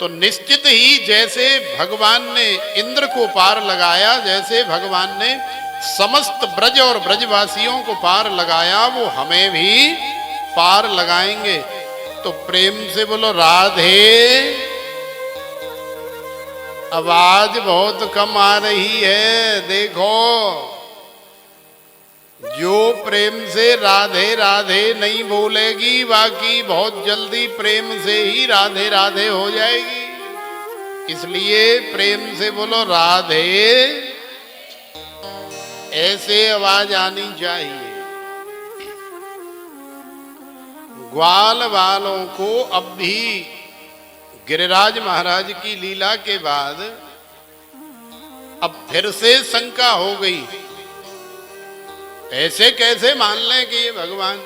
तो निश्चित ही जैसे भगवान ने इंद्र को पार लगाया, जैसे भगवान ने समस्त ब्रज और ब्रजवासियों को पार लगाया, वो हमें भी पार लगाएंगे। तो प्रेम से बोलो राधे। आवाज बहुत कम आ रही है, देखो। जो प्रेम से राधे राधे नहीं बोलेगी, बाकी बहुत जल्दी प्रेम से ही राधे राधे हो जाएगी। इसलिए प्रेम से बोलो राधे, ऐसे आवाज आनी चाहिए। ग्वाल वालों को अब भी गिरिराज महाराज की लीला के बाद अब फिर से शंका हो गई, ऐसे कैसे मान लें कि ये भगवान।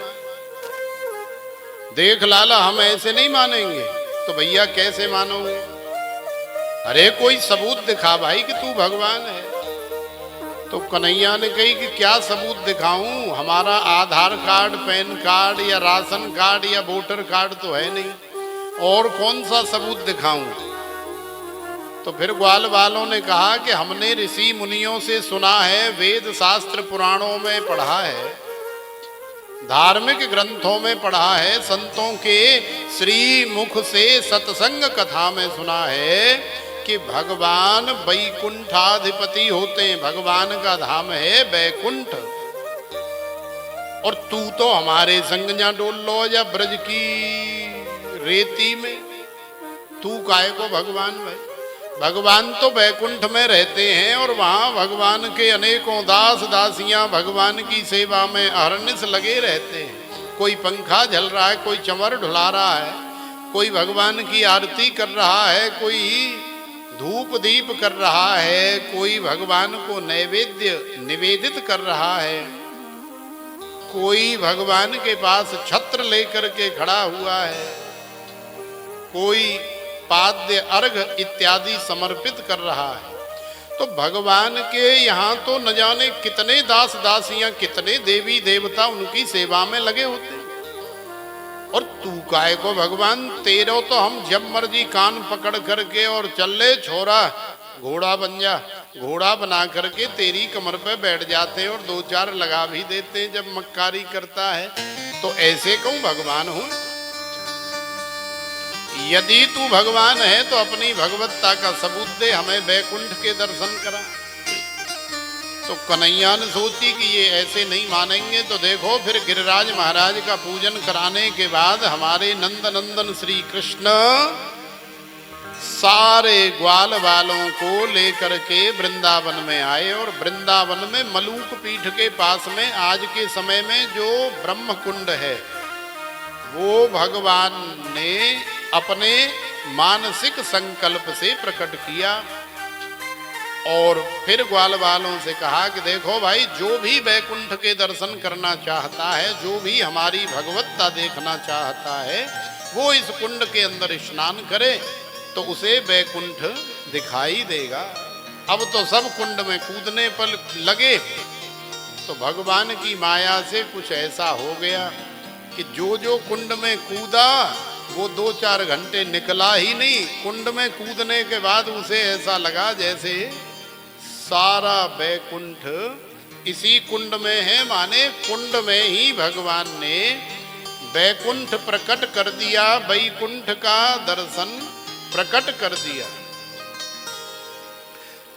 देख लाला, हम ऐसे नहीं मानेंगे। तो भैया कैसे मानोगे? अरे कोई सबूत दिखा भाई कि तू भगवान है। तो कन्हैया ने कही कि क्या सबूत दिखाऊं, हमारा आधार कार्ड, पैन कार्ड या राशन कार्ड या वोटर कार्ड तो है नहीं, और कौन सा सबूत दिखाऊं। तो फिर ग्वाल वालों ने कहा कि हमने ऋषि मुनियों से सुना है, वेद शास्त्र पुराणों में पढ़ा है, धार्मिक ग्रंथों में पढ़ा है, संतों के श्री मुख से सत्संग कथा में सुना है कि भगवान वैकुंठाधिपति होते हैं। भगवान का धाम है वैकुंठ। और तू तो हमारे संग जा डोल लो या ब्रज की रेती में, तू काहे को भगवान भाई। भगवान तो वैकुंठ में रहते हैं और वहां भगवान के अनेकों दास दासियां भगवान की सेवा में अहर्निश लगे रहते हैं। कोई पंखा झल रहा है, कोई चंवर ढुला रहा है, कोई भगवान की आरती कर रहा है, कोई धूप दीप कर रहा है, कोई भगवान को नैवेद्य निवेदित कर रहा है, कोई भगवान के पास छत्र लेकर के खड़ा हुआ है, कोई पाद्य अर्घ इत्यादि समर्पित कर रहा है। तो भगवान के यहाँ तो न जाने कितने दास दासियां, कितने देवी देवता उनकी सेवा में लगे होते हैं। और तू काहे को भगवान, तेरो तो हम जब मर्जी कान पकड़ करके और चल ले छोरा, घोड़ा बन जा, घोड़ा बना करके तेरी कमर पे बैठ जाते हैं और दो चार लगा भी देते हैं जब मक्कारी करता है। तो ऐसे कहूं भगवान हूं? यदि तू भगवान है तो अपनी भगवत्ता का सबूत दे, हमें वैकुंठ के दर्शन करा। तो कन्हैया ने सोची कि ये ऐसे नहीं मानेंगे। तो देखो फिर गिरिराज महाराज का पूजन कराने के बाद हमारे नंद नंदन श्री कृष्ण सारे ग्वाल वालों को लेकर के वृंदावन में आए। और वृंदावन में मलूक पीठ के पास में आज के समय में जो ब्रह्म कुंड है, वो भगवान ने अपने मानसिक संकल्प से प्रकट किया। और फिर ग्वाल वालों से कहा कि देखो भाई, जो भी वैकुंठ के दर्शन करना चाहता है, जो भी हमारी भगवत्ता देखना चाहता है, वो इस कुंड के अंदर स्नान करे तो उसे वैकुंठ दिखाई देगा। अब तो सब कुंड में कूदने पर लगे। तो भगवान की माया से कुछ ऐसा हो गया कि जो जो कुंड में कूदा वो 2-4 घंटे निकला ही नहीं। कुंड में कूदने के बाद उसे ऐसा लगा जैसे सारा वैकुंठ इसी कुंड में है, माने कुंड में ही भगवान ने वैकुंठ प्रकट कर दिया, वैकुंठ का दर्शन प्रकट कर दिया।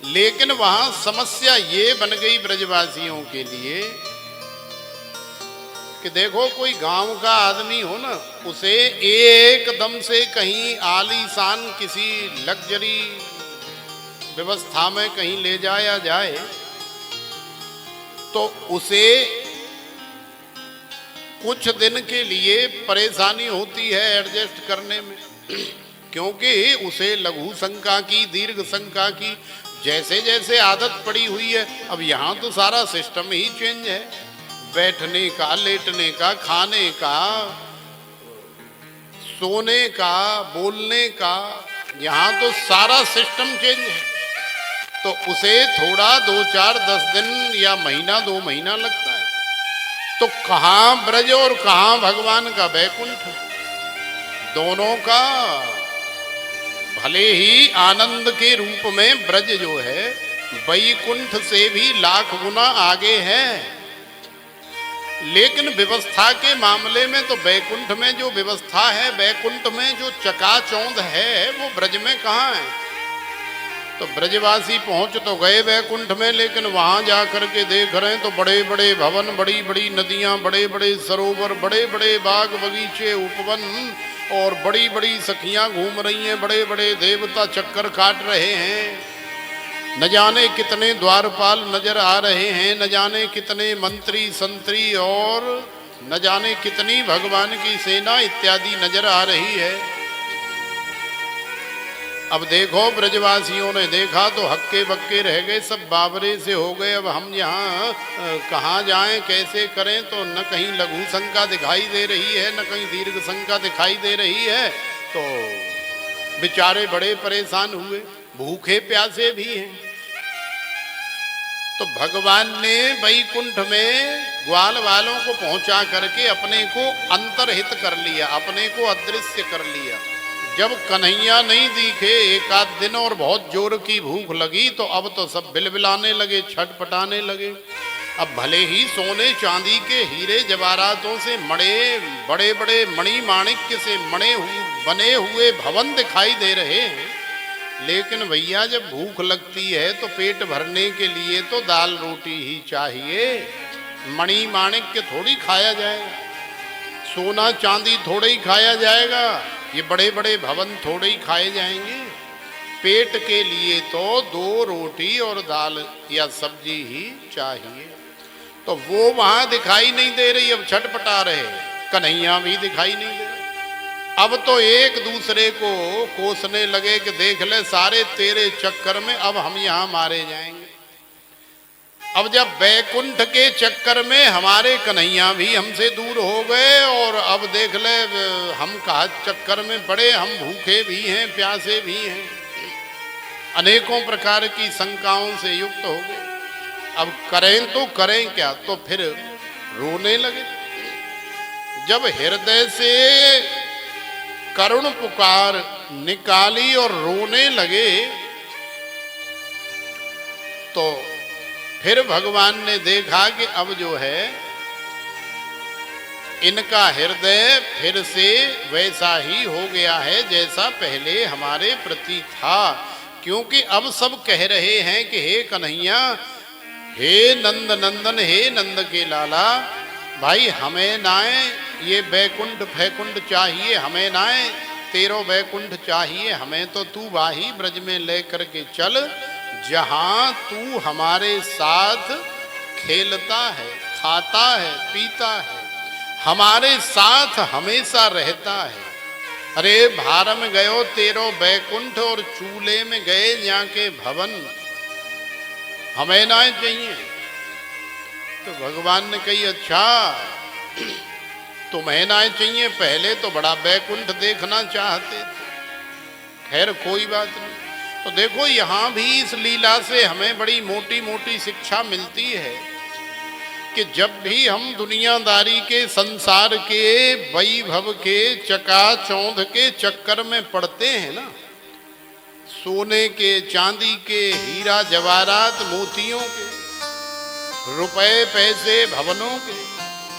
लेकिन वहां समस्या ये बन गई ब्रजवासियों के लिए कि देखो, कोई गांव का आदमी हो ना, उसे एकदम से कहीं आलीशान किसी लग्जरी व्यवस्था में कहीं ले जाया जाए तो उसे कुछ दिन के लिए परेशानी होती है एडजस्ट करने में, क्योंकि उसे लघु शंका की, दीर्घ शंका की जैसे जैसे आदत पड़ी हुई है। अब यहाँ तो सारा सिस्टम ही चेंज है, बैठने का, लेटने का, खाने का, सोने का, बोलने का, यहाँ तो सारा सिस्टम चेंज है। तो उसे थोड़ा 2-4-10 दिन या महीना 2 महीना लगता है। तो कहाँ ब्रज और कहाँ भगवान का वैकुंठ, दोनों का भले ही आनंद के रूप में ब्रज जो है वैकुंठ से भी लाख गुना आगे है, लेकिन व्यवस्था के मामले में तो वैकुंठ में जो व्यवस्था है, वैकुंठ में जो चकाचौंध है, वो ब्रज में कहाँ है। तो ब्रजवासी पहुंच तो गए वैकुंठ में, लेकिन वहां जाकर के देख रहे हैं तो बड़े बड़े भवन, बड़ी बड़ी नदियां, बड़े बड़े सरोवर, बड़े बड़े बाग बगीचे, उपवन, और बड़ी बड़ी सखियां घूम रही हैं, बड़े बड़े देवता चक्कर काट रहे हैं, न जाने कितने द्वारपाल नजर आ रहे हैं, न जाने कितने मंत्री संतरी, और न जाने कितनी भगवान की सेना इत्यादि नजर आ रही है। अब देखो ब्रजवासियों ने देखा तो हक्के बक्के रह गए, सब बाबरे से हो गए। अब हम यहाँ कहाँ जाएं, कैसे करें। तो न कहीं लघु शंका दिखाई दे रही है, न कहीं दीर्घ शंका दिखाई दे रही है। तो बेचारे बड़े परेशान हुए, भूखे प्यासे भी हैं। तो भगवान ने वैकुंठ में ग्वाल वालों को पहुंचा करके अपने को अंतर्हित कर लिया, अपने को अदृश्य कर लिया। जब कन्हैया नहीं दिखे एक आध दिन और बहुत जोर की भूख लगी, तो अब तो सब बिलबिलाने लगे, छटपटाने लगे। अब भले ही सोने चांदी के हीरे जवाहरातों से मड़े, बड़े बड़े मणि माणिक्य से बने हुए भवन दिखाई दे रहे हैं, लेकिन भैया जब भूख लगती है तो पेट भरने के लिए तो दाल रोटी ही चाहिए। मणि माणिक्य थोड़ी खाया जाएगा, सोना चांदी थोड़े ही खाया जाएगा, ये बड़े बड़े भवन थोड़े ही खाए जाएंगे। पेट के लिए तो 2 रोटी और दाल या सब्जी ही चाहिए। तो वो वहां दिखाई नहीं दे रही, अब छटपटा रहे, कन्हैया भी दिखाई नहीं दे रहे। अब तो एक दूसरे को कोसने लगे कि देख ले सारे तेरे चक्कर में अब हम यहाँ मारे जाएंगे। अब जब वैकुंठ के चक्कर में हमारे कन्हैया भी हमसे दूर हो गए, और अब देख ले हम कहा चक्कर में पड़े, हम भूखे भी हैं, प्यासे भी हैं, अनेकों प्रकार की शंकाओं से युक्त हो गए। अब करें तो करें क्या। तो फिर रोने लगे। जब हृदय से करुण पुकार निकाली और रोने लगे, तो फिर भगवान ने देखा कि अब जो है इनका हृदय फिर से वैसा ही हो गया है जैसा पहले हमारे प्रति था। क्योंकि अब सब कह रहे हैं कि हे कन्हैया, हे नंद नंदन, हे नंद के लाला, भाई हमें नाए ये बैकुंठ फैकुंठ चाहिए, हमें नाए तेरो बैकुंठ चाहिए, हमें तो तू वाही ब्रज में लेकर के चल, जहां तू हमारे साथ खेलता है, खाता है, पीता है, हमारे साथ हमेशा रहता है। अरे भार में गयो तेरो बैकुंठ और चूल्हे में गए यहाँ के भवन, हमें ना चाहिए। तो भगवान ने कही अच्छा तुम्हें ना चाहिए, पहले तो बड़ा बैकुंठ देखना चाहते थे, खैर कोई बात नहीं। तो देखो यहाँ भी इस लीला से हमें बड़ी मोटी मोटी शिक्षा मिलती है कि जब भी हम दुनियादारी के, संसार के, वैभव के, चकाचौंध के चक्कर में पड़ते हैं ना, सोने के, चांदी के, हीरा जवाहरात मोतियों के, रुपए पैसे भवनों के,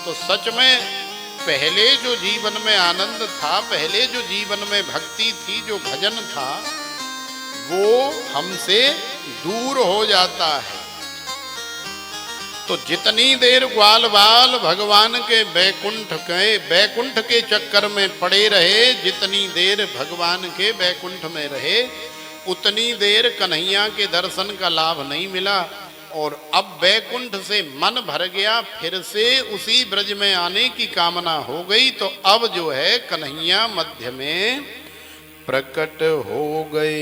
तो सच में पहले जो जीवन में आनंद था, पहले जो जीवन में भक्ति थी, जो भजन था, वो हमसे दूर हो जाता है। तो जितनी देर ग्वाल बाल भगवान के बैकुंठ के चक्कर में पड़े रहे, जितनी देर भगवान के बैकुंठ में रहे, उतनी देर कन्हैया के दर्शन का लाभ नहीं मिला। और अब बैकुंठ से मन भर गया, फिर से उसी ब्रज में आने की कामना हो गई। तो अब जो है कन्हैया मध्य में प्रकट हो गए।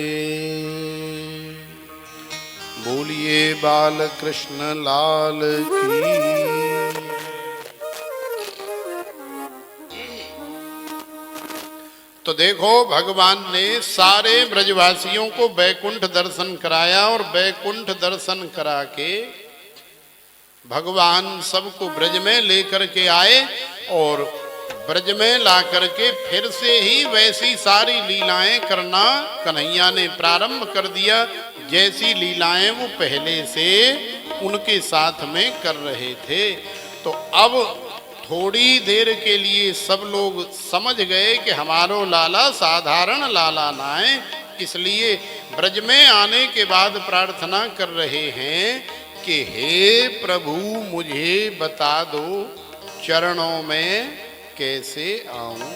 बोलिए बाल कृष्ण लाल की। तो देखो भगवान ने सारे ब्रजवासियों को बैकुंठ दर्शन कराया, और बैकुंठ दर्शन करा के भगवान सबको ब्रज में लेकर के आए, और ब्रज में ला करके फिर से ही वैसी सारी लीलाएं करना कन्हैया ने प्रारंभ कर दिया, जैसी लीलाएं वो पहले से उनके साथ में कर रहे थे। तो अब थोड़ी देर के लिए सब लोग समझ गए कि हमारो लाला साधारण लाला ना है, इसलिए ब्रज में आने के बाद प्रार्थना कर रहे हैं कि हे प्रभु मुझे बता दो चरणों में कैसे आऊं।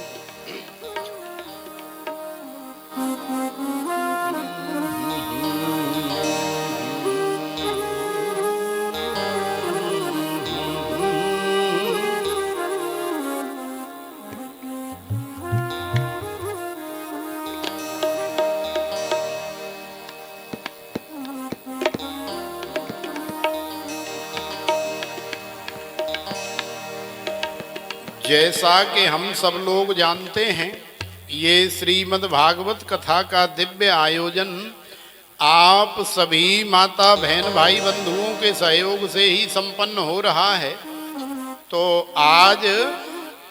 जैसा कि हम सब लोग जानते हैं, ये श्रीमद् भागवत कथा का दिव्य आयोजन आप सभी माता बहन भाई बंधुओं के सहयोग से ही संपन्न हो रहा है। तो आज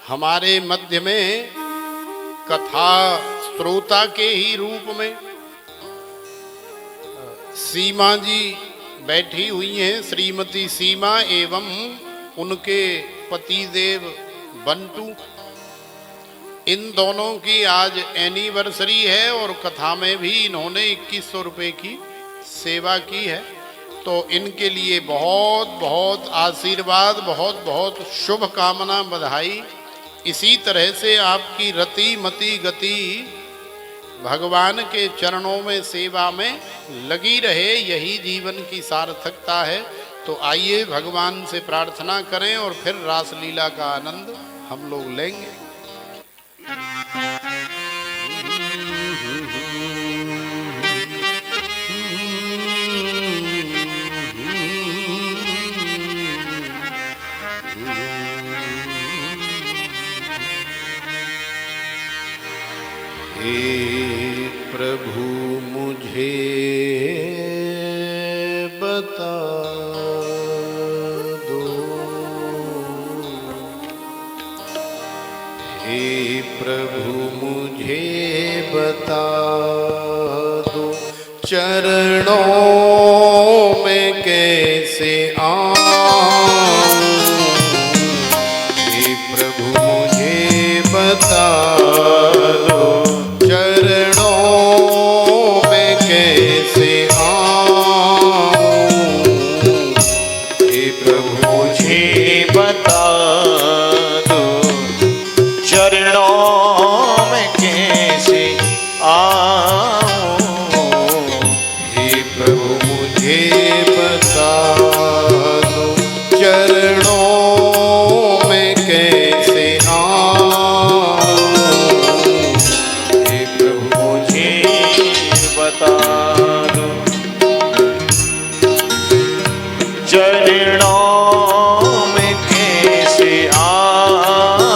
हमारे मध्य में कथा श्रोता के ही रूप में सीमा जी बैठी हुई हैं, श्रीमती सीमा एवं उनके पतिदेव बंटू। इन दोनों की आज एनिवर्सरी है और कथा में भी इन्होंने 2100 रुपये की सेवा की है। तो इनके लिए बहुत बहुत आशीर्वाद, बहुत बहुत शुभ कामना, बधाई। इसी तरह से आपकी रति मति गति भगवान के चरणों में सेवा में लगी रहे, यही जीवन की सार्थकता है। तो आइए भगवान से प्रार्थना करें और फिर रासलीला का आनंद हम लोग लेंगे। हे प्रभु मुझे बता दो, हे प्रभु मुझे बता दो चरणों में कैसे आऊं। हे प्रभु मुझे बता दो चरणों में कैसे आऊं। हे प्रभु मुझे बता दो चरणों में कैसे आऊं। हे प्रभु मुझे बता दो चरणों में कैसे आऊं। हे प्रभु मुझे बता दो चरणों में कैसे आऊं।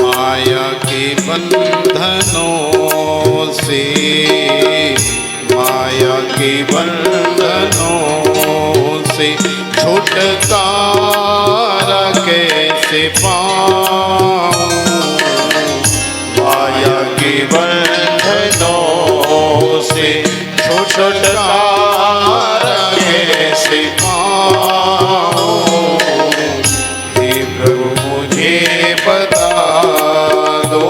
माया के बंधनों से, माया के बंधनों से छुटकारा कैसे पाऊं। माया के बंधनों से छुटकारा कैसे पाऊं। हे प्रभु मुझे बता दो।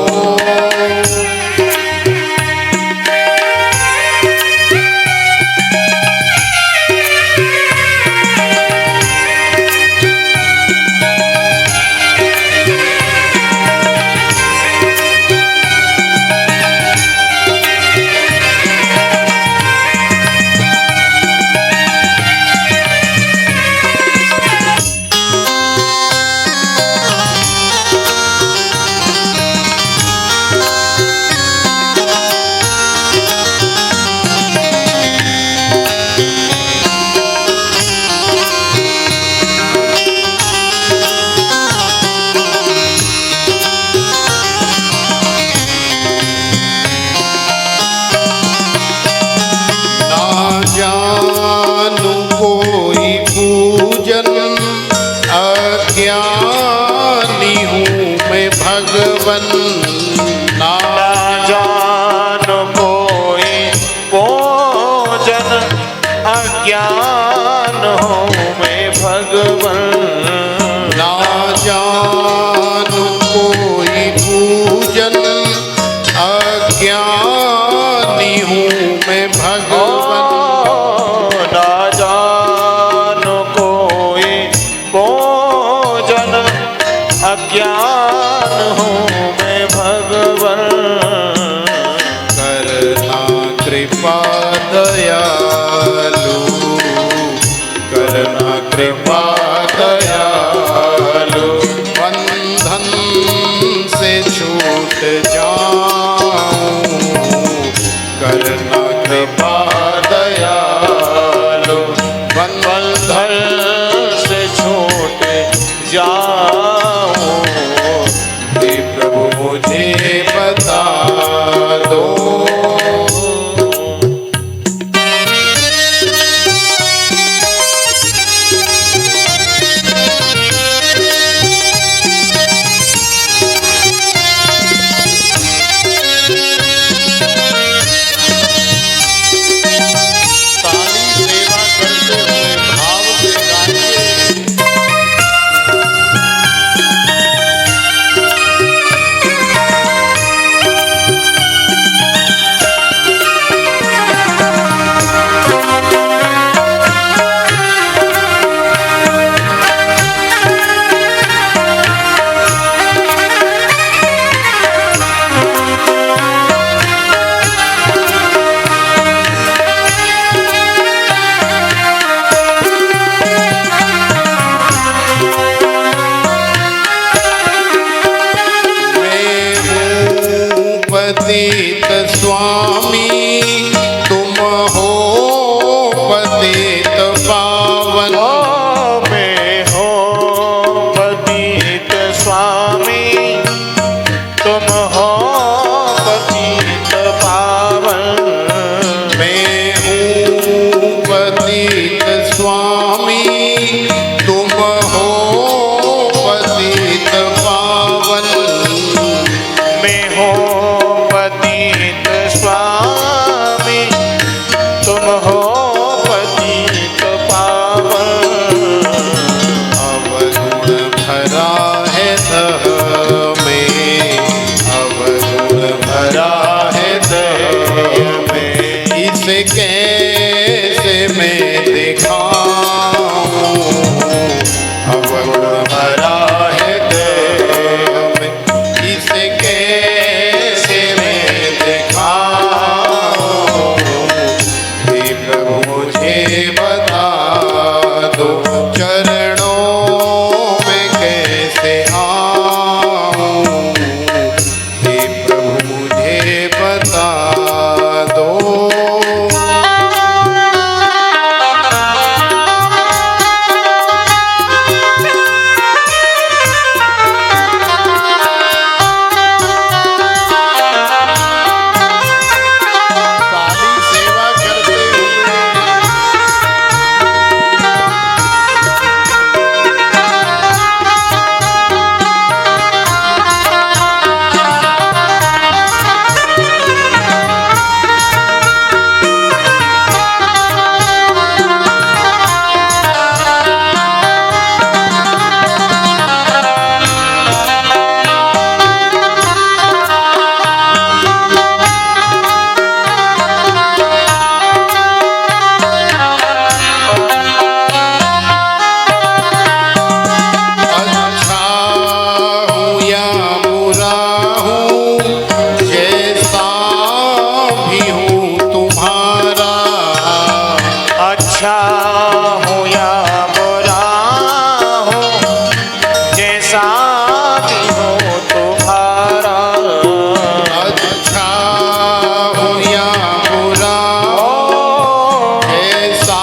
स्वामी तुम हो पतित पावन। मैं हो पतित स्वामी तुम हो पतित पावन। मैं हूँ पतित स्वामी तुम हो पतित पावन। मैं हो पतित स्वामी तुम हो पतित पावन। अवगुण भरा है दह में, अवगुण भरा है दह में, इसे कैसे मैं दिखाऊं। अवगुण भरा है दह में, इसे कैसे मैं दिखाऊं। हे प्रभु मुझे बता दो, चरणों में कैसे आऊं। हे प्रभु मुझे बता दो। साली सेवा करते हुए अच्छा हूँ या बुरा हूँ, जैसा भी हूँ तुम्हारा। अच्छा हो या बुरा हो, जैसा भी हो तुम्हारा। अच्छा हूँ या बुरा ओ जैसा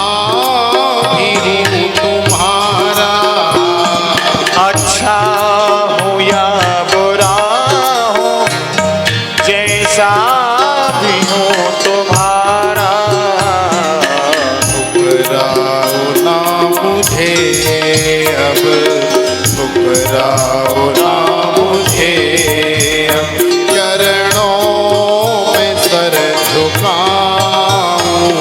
भी हूँ तुम्हारा। अच्छा हो या बुरा हो, जैसा भी हो तुम्हारा। ठुकराओ ना मुझे अब, ठुकराओ ना मुझे अब, चरणों में सर झुकाऊं।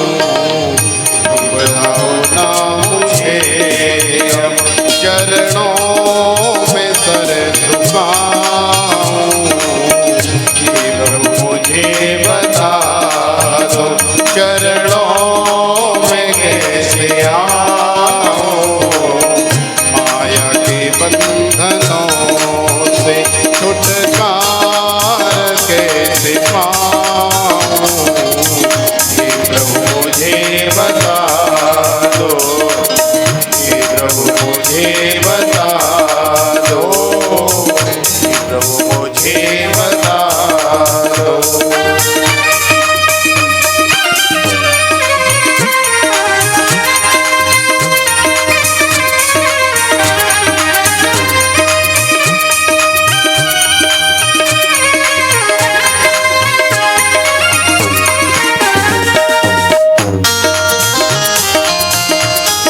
ठुकराओ ना मुझे अब, चरणों में सर झुकाऊं। हे प्रभु मुझे बता दो, चरणों में कैसे आऊं। माया के बंधनों से छुटकारा कैसे पाऊं। हे प्रभु मुझे बता दो, हे प्रभु मुझे बता दो, हे प्रभु मुझे बता दो।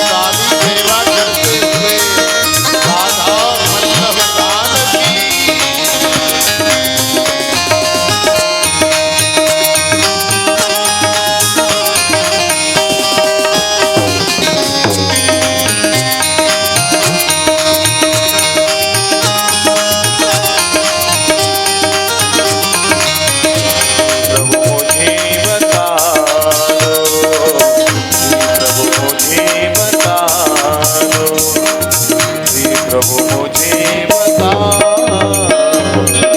साली सेवा करते हुए राधा वल्लभ लाल की। प्रभु मुझे बता दो, प्रभु मुझे बता दो, प्रभु मुझे बता दो।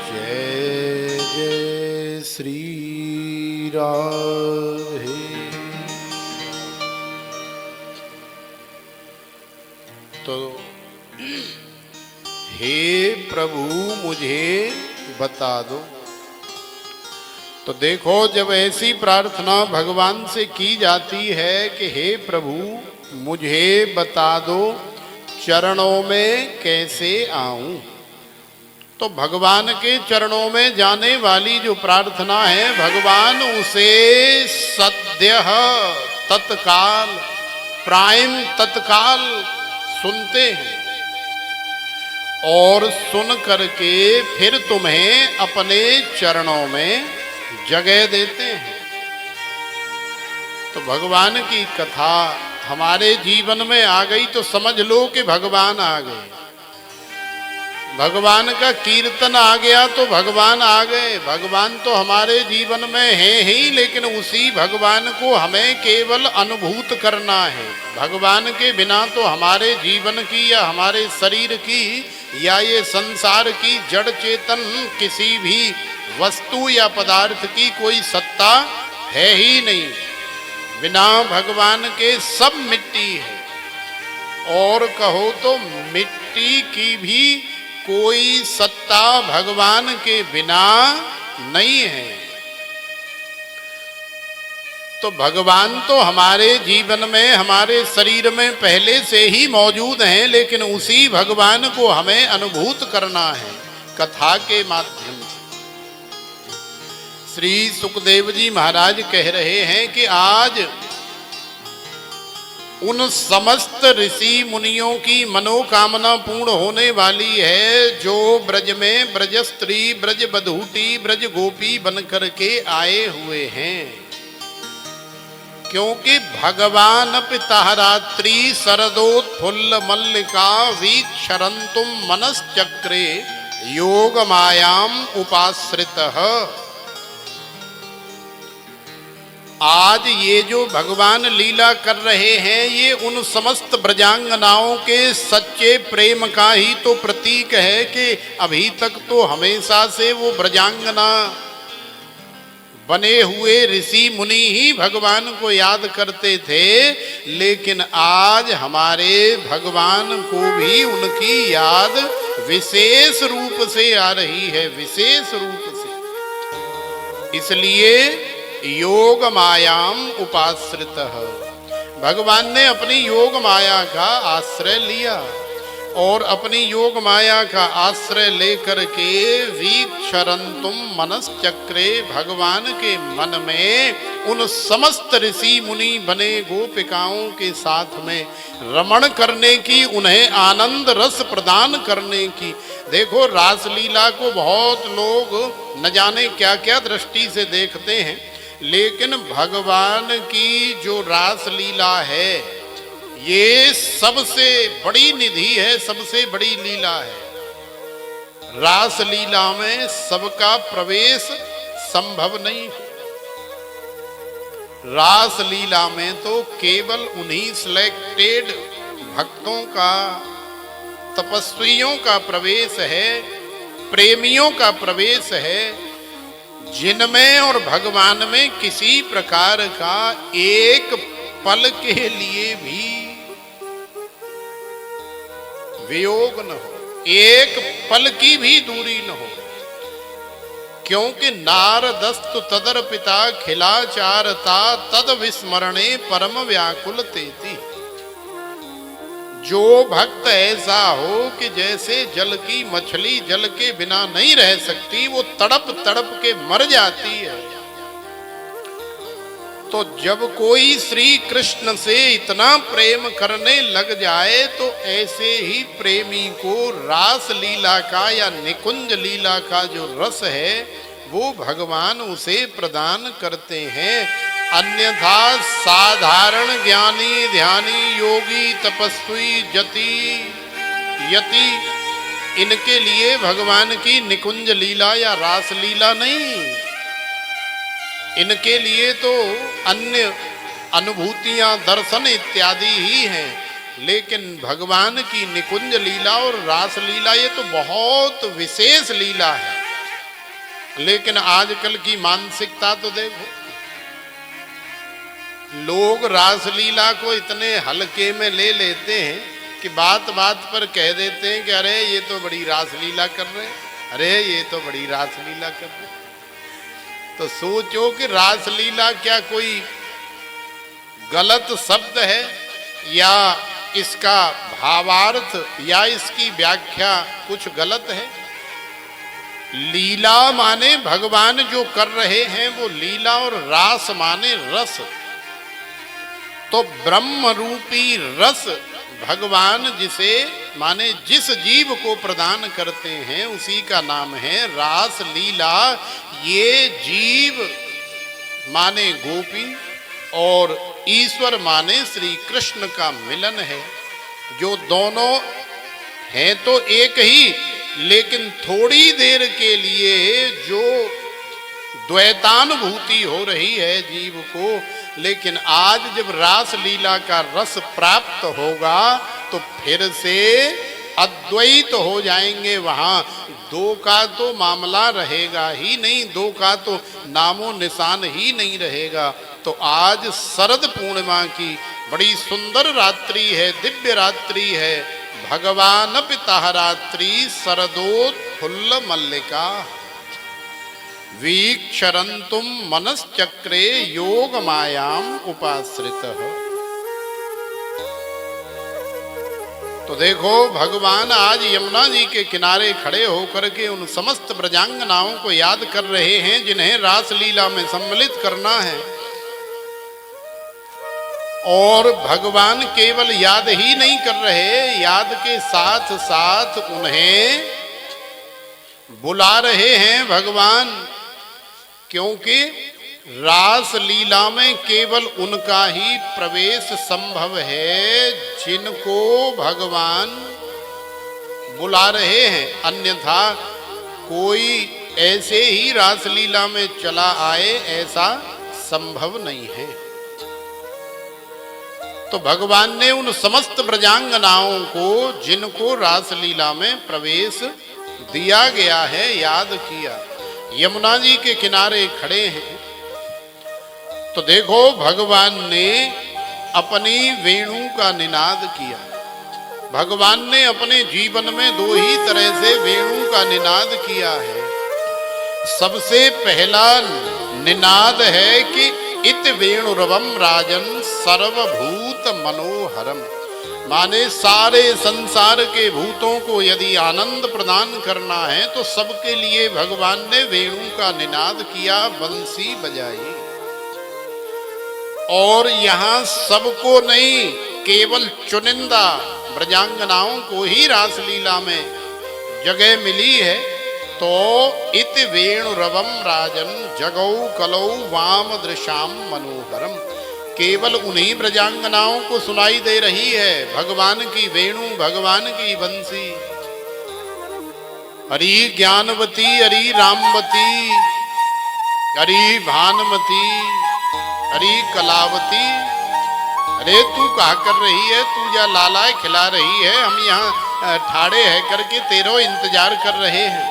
जय जय श्री राधे। तो हे प्रभु मुझे बता दो। तो देखो, जब ऐसी प्रार्थना भगवान से की जाती है कि हे प्रभु मुझे बता दो चरणों में कैसे आऊं, तो भगवान के चरणों में जाने वाली जो प्रार्थना है भगवान उसे सद्यः तत्काल प्राइम तत्काल सुनते हैं और सुन करके फिर तुम्हें अपने चरणों में जगह देते हैं। तो भगवान की कथा हमारे जीवन में आ गई तो समझ लो कि भगवान आ गए। भगवान का कीर्तन आ गया तो भगवान आ गए। भगवान तो हमारे जीवन में हैं ही, लेकिन उसी भगवान को हमें केवल अनुभूत करना है। भगवान के बिना तो हमारे जीवन की या हमारे शरीर की या ये संसार की जड़ चेतन किसी भी वस्तु या पदार्थ की कोई सत्ता है ही नहीं। बिना भगवान के सब मिट्टी है और कहो तो मिट्टी की भी कोई सत्ता भगवान के बिना नहीं है। तो भगवान तो हमारे जीवन में हमारे शरीर में पहले से ही मौजूद हैं, लेकिन उसी भगवान को हमें अनुभूत करना है कथा के माध्यम से। श्री सुखदेव जी महाराज कह रहे हैं कि आज उन समस्त ऋषि मुनियों की मनोकामना पूर्ण होने वाली है जो ब्रज में ब्रज स्त्री ब्रज बधूटी ब्रज गोपी बनकर के आए हुए हैं। क्योंकि भगवान पितारात्रि शरदोत्फुल्ल मल्लिका वीक्षरंतुम मनश्चक्रे योग मायाम उपाश्रितः। आज ये जो भगवान लीला कर रहे हैं ये उन समस्त ब्रजांगनाओं के सच्चे प्रेम का ही तो प्रतीक है कि अभी तक तो हमेशा से वो ब्रजांगना बने हुए ऋषि मुनि ही भगवान को याद करते थे, लेकिन आज हमारे भगवान को भी उनकी याद विशेष रूप से आ रही है, विशेष रूप से। इसलिए योग मायाम उपाश्रितः, भगवान ने अपनी योग माया का आश्रय लिया और अपनी योग माया का आश्रय लेकर के वीक्षरंतुम मनश्चक्रे, भगवान के मन में उन समस्त ऋषि मुनि बने गोपिकाओं के साथ में रमण करने की, उन्हें आनंद रस प्रदान करने की। देखो, रासलीला को बहुत लोग न जाने क्या क्या दृष्टि से देखते हैं, लेकिन भगवान की जो रासलीला है ये सबसे बड़ी निधि है, सबसे बड़ी लीला है। रासलीला में सबका प्रवेश संभव नहीं है। रासलीला में तो केवल उन्हीं सिलेक्टेड भक्तों का, तपस्वियों का प्रवेश है, प्रेमियों का प्रवेश है, जिनमें और भगवान में किसी प्रकार का एक पल के लिए भी वियोग न हो, एक पल की भी दूरी न हो। क्योंकि नारदस्तु तदर्पिता खिलाचारता तद विस्मरणे परम व्याकुल तेति। जो भक्त ऐसा हो कि जैसे जल की मछली जल के बिना नहीं रह सकती, वो तड़प तड़प के मर जाती है, तो जब कोई श्री कृष्ण से इतना प्रेम करने लग जाए तो ऐसे ही प्रेमी को रास लीला का या निकुंज लीला का जो रस है वो भगवान उसे प्रदान करते हैं। अन्यथा साधारण ज्ञानी ध्यानी योगी तपस्वी जति यति, इनके लिए भगवान की निकुंज लीला या रास लीला नहीं, इनके लिए तो अन्य अनुभूतियां दर्शन इत्यादि ही हैं। लेकिन भगवान की निकुंज लीला और रास लीला ये तो बहुत विशेष लीला है। लेकिन आजकल की मानसिकता तो देखो, लोग रासलीला को इतने हल्के में ले लेते हैं कि बात बात पर कह देते हैं कि अरे ये तो बड़ी रासलीला कर रहे हैं। अरे ये तो बड़ी रासलीला कर रहे। तो सोचो कि रासलीला क्या कोई गलत शब्द है, या इसका भावार्थ या इसकी व्याख्या कुछ गलत है? लीला माने भगवान जो कर रहे हैं वो लीला, और रास माने रस। तो ब्रह्म रूपी रस भगवान जिसे माने जिस जीव को प्रदान करते हैं उसी का नाम है रास लीला। ये जीव माने गोपी और ईश्वर माने श्री कृष्ण का मिलन है, जो दोनों हैं तो एक ही, लेकिन थोड़ी देर के लिए जो द्वैतानुभूति हो रही है जीव को, लेकिन आज जब रास लीला का रस प्राप्त होगा तो फिर से अद्वैत हो जाएंगे। वहां दो का तो मामला रहेगा ही नहीं, दो का तो नामो निशान ही नहीं रहेगा। तो आज शरद पूर्णिमा की बड़ी सुंदर रात्रि है, दिव्य रात्रि है। भगवान पिता रात्रि शरदोत्फुल्ल मल्लिका वीक्षरंतुम मनश्चक्रे योग मायाम उपाश्रित। तो देखो भगवान आज यमुना जी के किनारे खड़े होकर के उन समस्त ब्रजांगनाओं को याद कर रहे हैं जिन्हें रासलीला में सम्मिलित करना है। और भगवान केवल याद ही नहीं कर रहे, याद के साथ साथ उन्हें बुला रहे हैं भगवान, क्योंकि रास लीला में केवल उनका ही प्रवेश संभव है जिनको भगवान बुला रहे हैं, अन्यथा कोई ऐसे ही रास लीला में चला आए ऐसा संभव नहीं है। तो भगवान ने उन समस्त ब्रजांगनाओं को जिनको रासलीला में प्रवेश दिया गया है याद किया। यमुना जी के किनारे खड़े हैं तो देखो भगवान ने अपनी वेणु का निनाद किया। भगवान ने अपने जीवन में दो ही तरह से वेणु का निनाद किया है। सबसे पहला निनाद है कि इत वेणुरवम राजन सर्वभूत मनोहरम, माने सारे संसार के भूतों को यदि आनंद प्रदान करना है तो सबके लिए भगवान ने वेणु का निनाद किया, बंसी बजाई। और यहाँ सबको नहीं, केवल चुनिंदा ब्रजांगनाओं को ही रासलीला में जगह मिली है। तो इत वेणुरवम राजन जगौ कलौ वाम दृशाम मनोहरम, केवल उन्हीं ब्रजांगनाओं को सुनाई दे रही है भगवान की वेणु, भगवान की बंसी। हरि ज्ञानवती, हरि रामवती, हरि भानुमती, हरि कलावती। अरे तू क्या कर रही है, तू जा लालाए खिला रही है, हम यहाँ ठाड़े है करके तेरो इंतजार कर रहे हैं।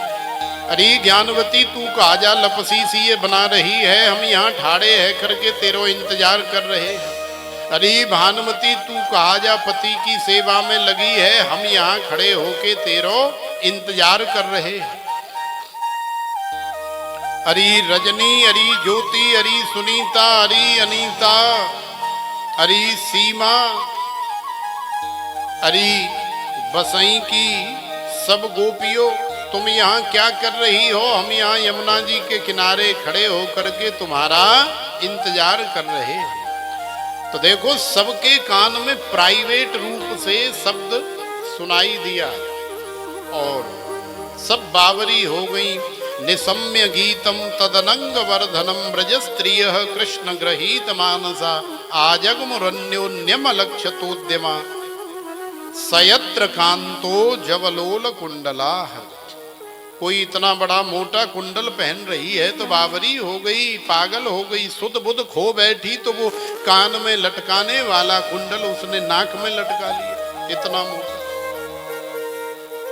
अरे ज्ञानवती तू कहा जा लपसी सी ये बना रही है, हम यहाँ ठाड़े है करके तेरो इंतजार कर रहे हैं। अरे भानुमती तू कहा जा पति की सेवा में लगी है, हम यहाँ खड़े होके तेरो इंतजार कर रहे हैं। अरे रजनी, अरे ज्योति, अरे सुनीता, अरे अनीता, अरे सीमा, अरे बसई की सब गोपियों, तुम यहाँ क्या कर रही हो? हम यहाँ यमुना जी के किनारे खड़े हो करके तुम्हारा इंतजार कर रहे हैं। तो देखो सबके कान में प्राइवेट रूप से शब्द सुनाई दिया और सब बावरी हो गई। निशम्य गीतम तदनंग वर्धनम ब्रज स्त्रिय कृष्ण ग्रहीत मानसा आजगमुरन्योन्यम लक्ष्योद्यमा सयत्र कांतो जवलोल कुंडला। कोई इतना बड़ा मोटा कुंडल पहन रही है तो बावरी हो गई, पागल हो गई, सुध बुध खो बैठी। तो वो कान में लटकाने वाला कुंडल उसने नाक में लटका लिया, इतना मोटा।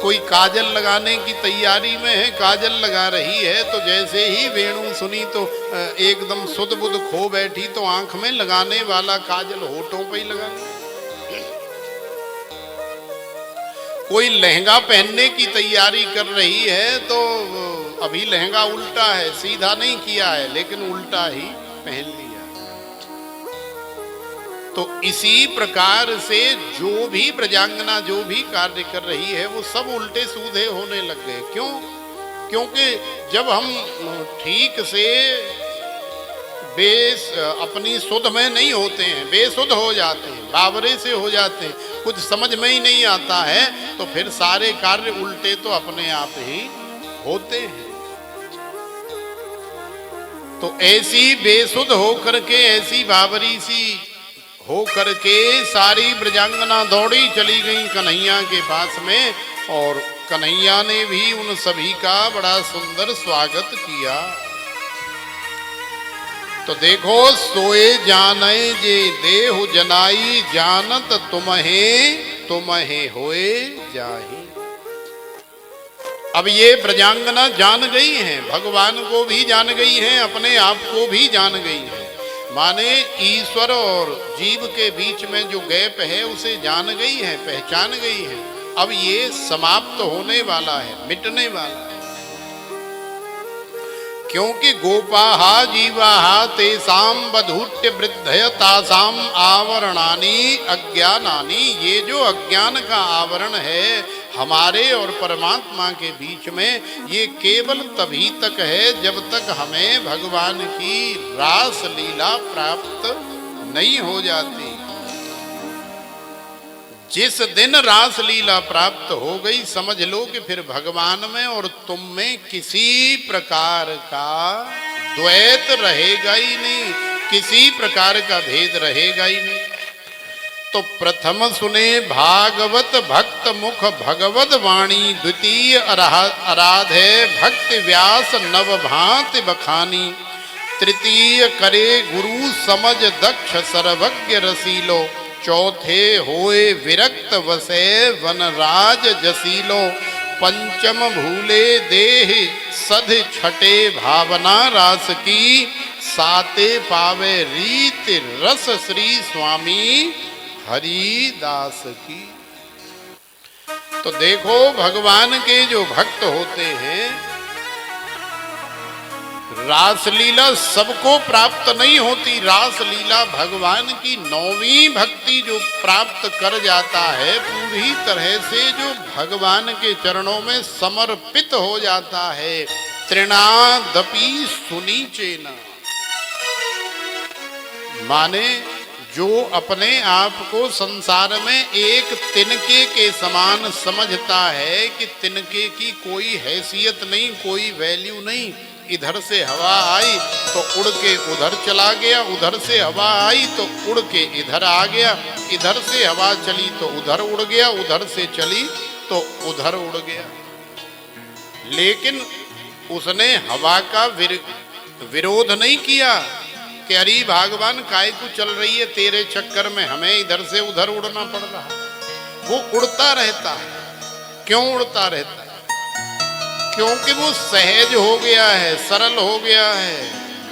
कोई काजल लगाने की तैयारी में है, काजल लगा रही है, तो जैसे ही वेणु सुनी तो एकदम सुध बुध खो बैठी। तो आंख में लगाने वाला काजल होठों पे ही लगा लिया। कोई लहंगा पहनने की तैयारी कर रही है तो अभी लहंगा उल्टा है, सीधा नहीं किया है, लेकिन उल्टा ही पहन लिया। तो इसी प्रकार से जो भी ब्रजांगना जो भी कार्य कर रही है वो सब उल्टे सूधे होने लग गए। क्यों? क्योंकि जब हम ठीक से अपनी सुध में नहीं होते हैं, बेसुध हो जाते हैं, बावरे से हो जाते हैं, कुछ समझ में ही नहीं आता है, तो फिर सारे कार्य उल्टे तो अपने आप ही होते हैं। तो ऐसी बेसुध होकर के, ऐसी बावरी सी होकर के सारी ब्रजांगना दौड़ी चली गई कन्हैया के पास में, और कन्हैया ने भी उन सभी का बड़ा सुंदर स्वागत किया। तो देखो, सोए जाने जे देहु जनाई, जानत तुम्हें होए जाही। अब ये ब्रजांगना जान गई हैं, भगवान को भी जान गई हैं, अपने आप को भी जान गई हैं। माने ईश्वर और जीव के बीच में जो गैप है उसे जान गई है, पहचान गई है। अब ये समाप्त होने वाला है, मिटने वाला है। क्योंकि गोपाहा जीवाहा तेसाम बधूट्य वृद्धय तासाम आवरणानी अज्ञानानी, ये जो अज्ञान का आवरण है हमारे और परमात्मा के बीच में, ये केवल तभी तक है जब तक हमें भगवान की रास लीला प्राप्त नहीं हो जाती। जिस दिन रास लीला प्राप्त हो गई, समझ लो कि फिर भगवान में और तुम में किसी प्रकार का द्वैत रहेगा ही नहीं, किसी प्रकार का भेद रहेगा ही नहीं। तो प्रथम सुने भागवत भक्त मुख भगवत वाणी, द्वितीय आराधे भक्ति व्यास नव भांति बखानी, तृतीय करे गुरु समझ दक्ष सर्वज्ञ रसीलो, चौथे होए विरक्त वसे वनराज जसीलो, पंचम भूले देह सध छठे भावना रास की, साते पावे रीत रस श्री स्वामी हरिदास की। तो देखो, भगवान के जो भक्त होते हैं, रासलीला सबको प्राप्त नहीं होती। रासलीला भगवान की नौवीं भक्ति जो प्राप्त कर जाता है, पूरी तरह से जो भगवान के चरणों में समर्पित हो जाता है, तृणादपि सुनीचेन, माने जो अपने आप को संसार में एक तिनके के समान समझता है कि तिनके की कोई हैसियत नहीं, कोई वैल्यू नहीं। इधर से हवा आई तो उड़ के उधर चला गया, उधर से हवा आई तो उड़ के इधर आ गया, इधर से हवा चली तो उधर उड़ गया, उधर से चली तो उधर उड़ गया। लेकिन उसने हवा का विरोध नहीं किया कि अरे भगवान काय को चल रही है, तेरे चक्कर में हमें इधर से उधर उड़ना पड़ रहा। वो उड़ता रहता है। क्यों उड़ता रहता है? क्योंकि वो सहज हो गया है, सरल हो गया है,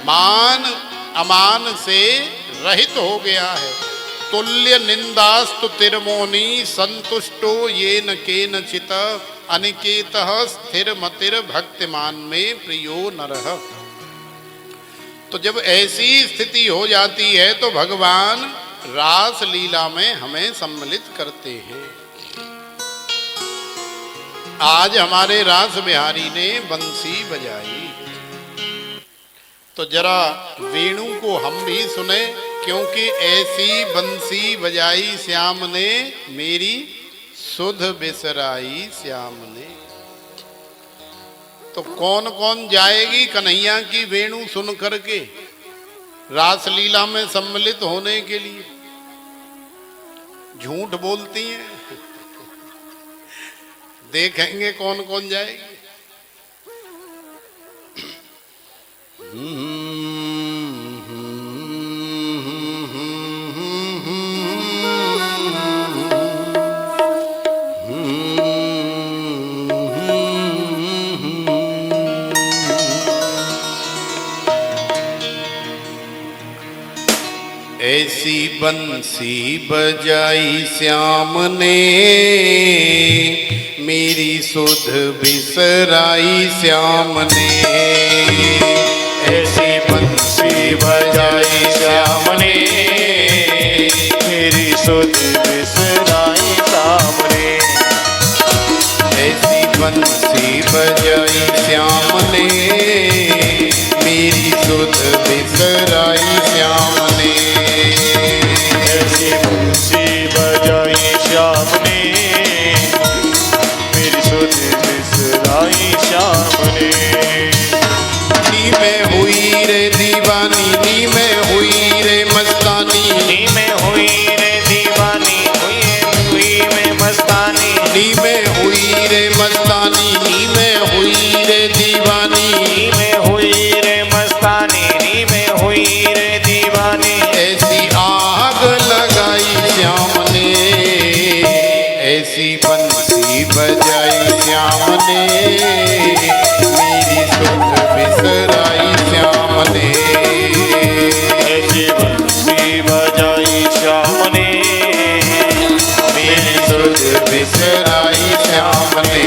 मान अमान से रहित हो गया है। तुल्य निंदास्तु तिरमोनी संतुष्टो येन केनचित, अनिकेतः स्थिर मतिर भक्तिमान में प्रियो नरः। तो जब ऐसी स्थिति हो जाती है तो भगवान रास लीला में हमें सम्मिलित करते हैं। आज हमारे रास बिहारी ने बंसी बजाई, तो जरा वेणु को हम भी सुने, क्योंकि ऐसी बंसी बजाई श्याम ने, मेरी सुध बिसराई श्याम ने। तो कौन कौन जाएगी कन्हैया की वेणु सुन करके रासलीला में सम्मिलित होने के लिए? झूठ बोलती हैं। देखेंगे कौन कौन जाएगी। ऐसी बंसी बजाई श्याम ने, मेरी सुध बिसराई श्याम ने। ऐसी बंसी बजाई श्याम ने, मेरी सुध बिसराई श्याम ने। ऐसी बंसी बजाई श्याम ने, मेरी सुध बिसराई श्याम ने। ऐसी बंसी बजाई श्याम ने, मेरी सुध बिसराई श्याम ने। नी में हुई रे दीवानी, नी में हुई रे मस्तानी, नी में हुई रे दीवानी, हुई में मस्तानी। नी में हुई रे मस्तानी, नी में हुई रे दीवानी। नी में हुई रे मस्तानी, नी में हुई रे दीवानी। ऐसी आग लगाई श्याम ने, ऐसी बंसी बजाई श्याम ने, मेरी सुध बिसराई श्याम ने। ऐसी बंसी बजाई श्याम ने, मेरी सुध बिसराई श्याम ने।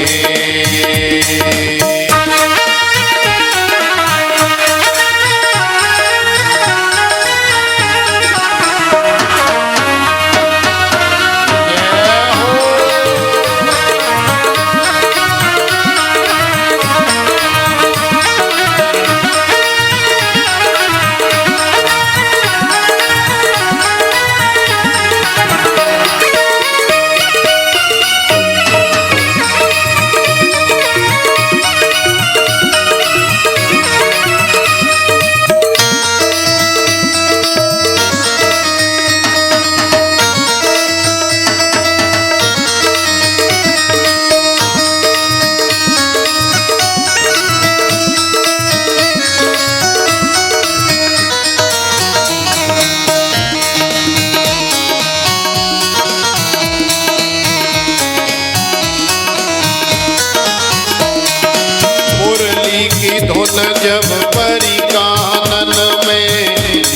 मुरली की धुन जब परी कानन में,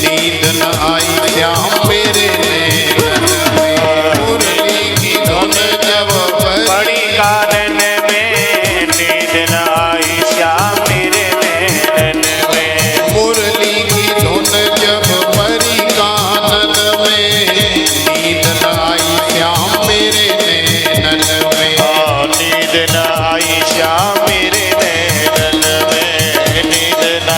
नींद न आई श्याम मेरे नैनन में। मुरली की धुन जब बड़ी कानन में, नींद न आई श्याम मेरे नैनन में। मुरली की धुन जब परी कानन में, नींद न आई श्याम मेरे नैनन में। नींद न आई श्याम मेरे नैनन में, नींद न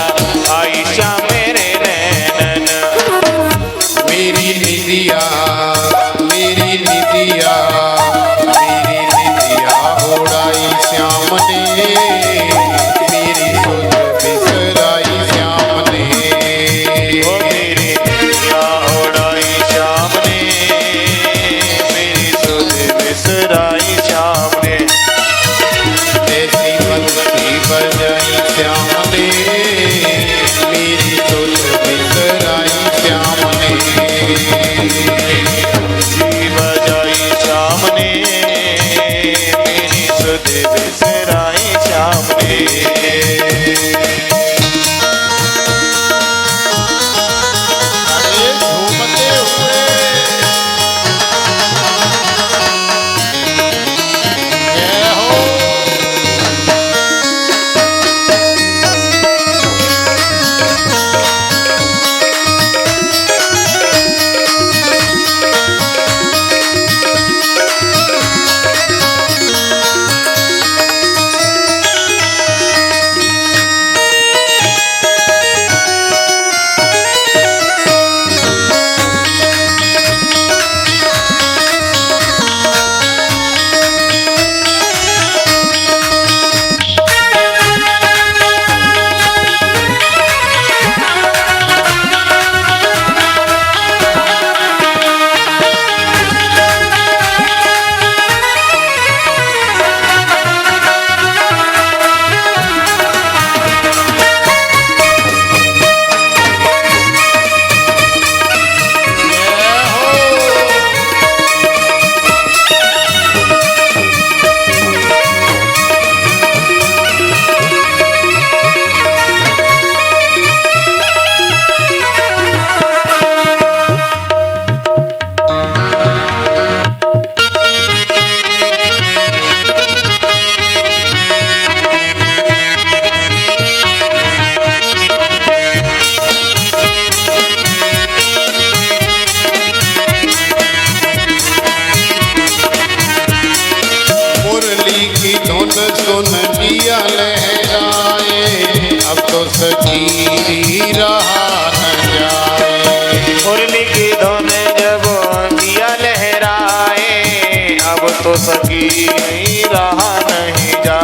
सखी रहा नहीं जा।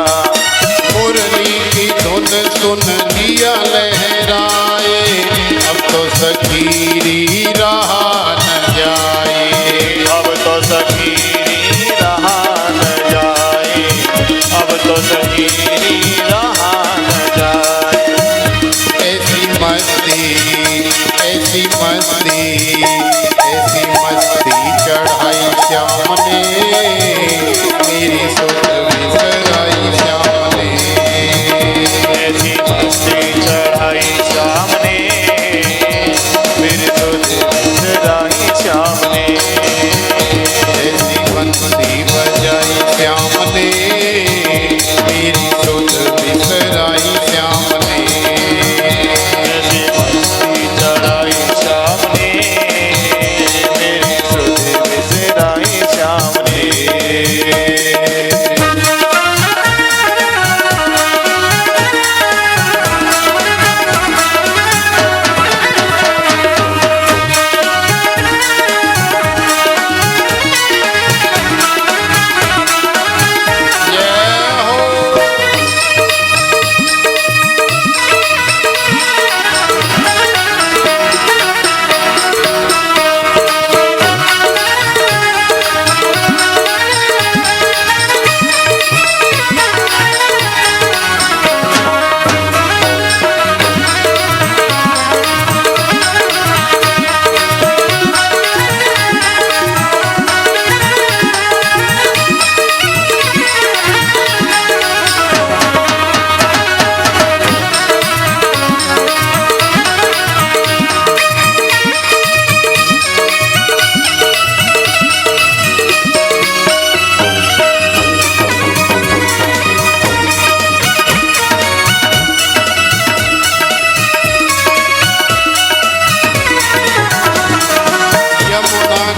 मुरली की धुन सुन लिया लहराए, अब तो सखीरी रहा न जाए। अब तो सखीरी रहा न जाए, अब तो सखीरी रहा न जाए। ऐसी मस्ती ऐसी मस्ती ऐसी मस्ती चढ़ाई श्याम ने, मेरी सुध बिसराई श्याम ने। ऐसी मस्ती चढ़ाई श्याम ने, मेरी सुध बिसराई श्याम ने। ऐसी बंसी बजाई श्याम ने, मेरी सुध बिसराई श्याम ने। ऐसी मस्ती चढ़ाई श्याम ने, मेरी सुध बिसराई श्याम ने।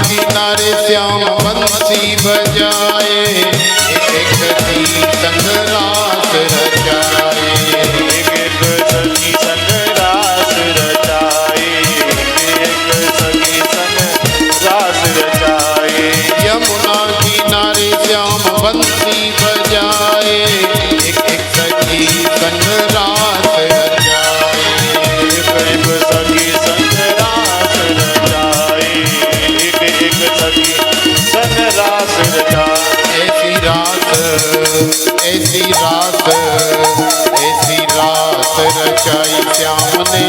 किनारे श्याम बंसी बजाए, एक सखी संग रास रचाए। एक सखी संग रास रचाए, एक सखी संग रास रचाए। यमुना किनारे श्याम बंसी बजाए, एक सखी संग रास रचाए। एक सखी संग रास रचाए, एक सखी संग रास रचाए। ऐसी रात ऐसी रात ऐसी रात रचाई श्याम ने,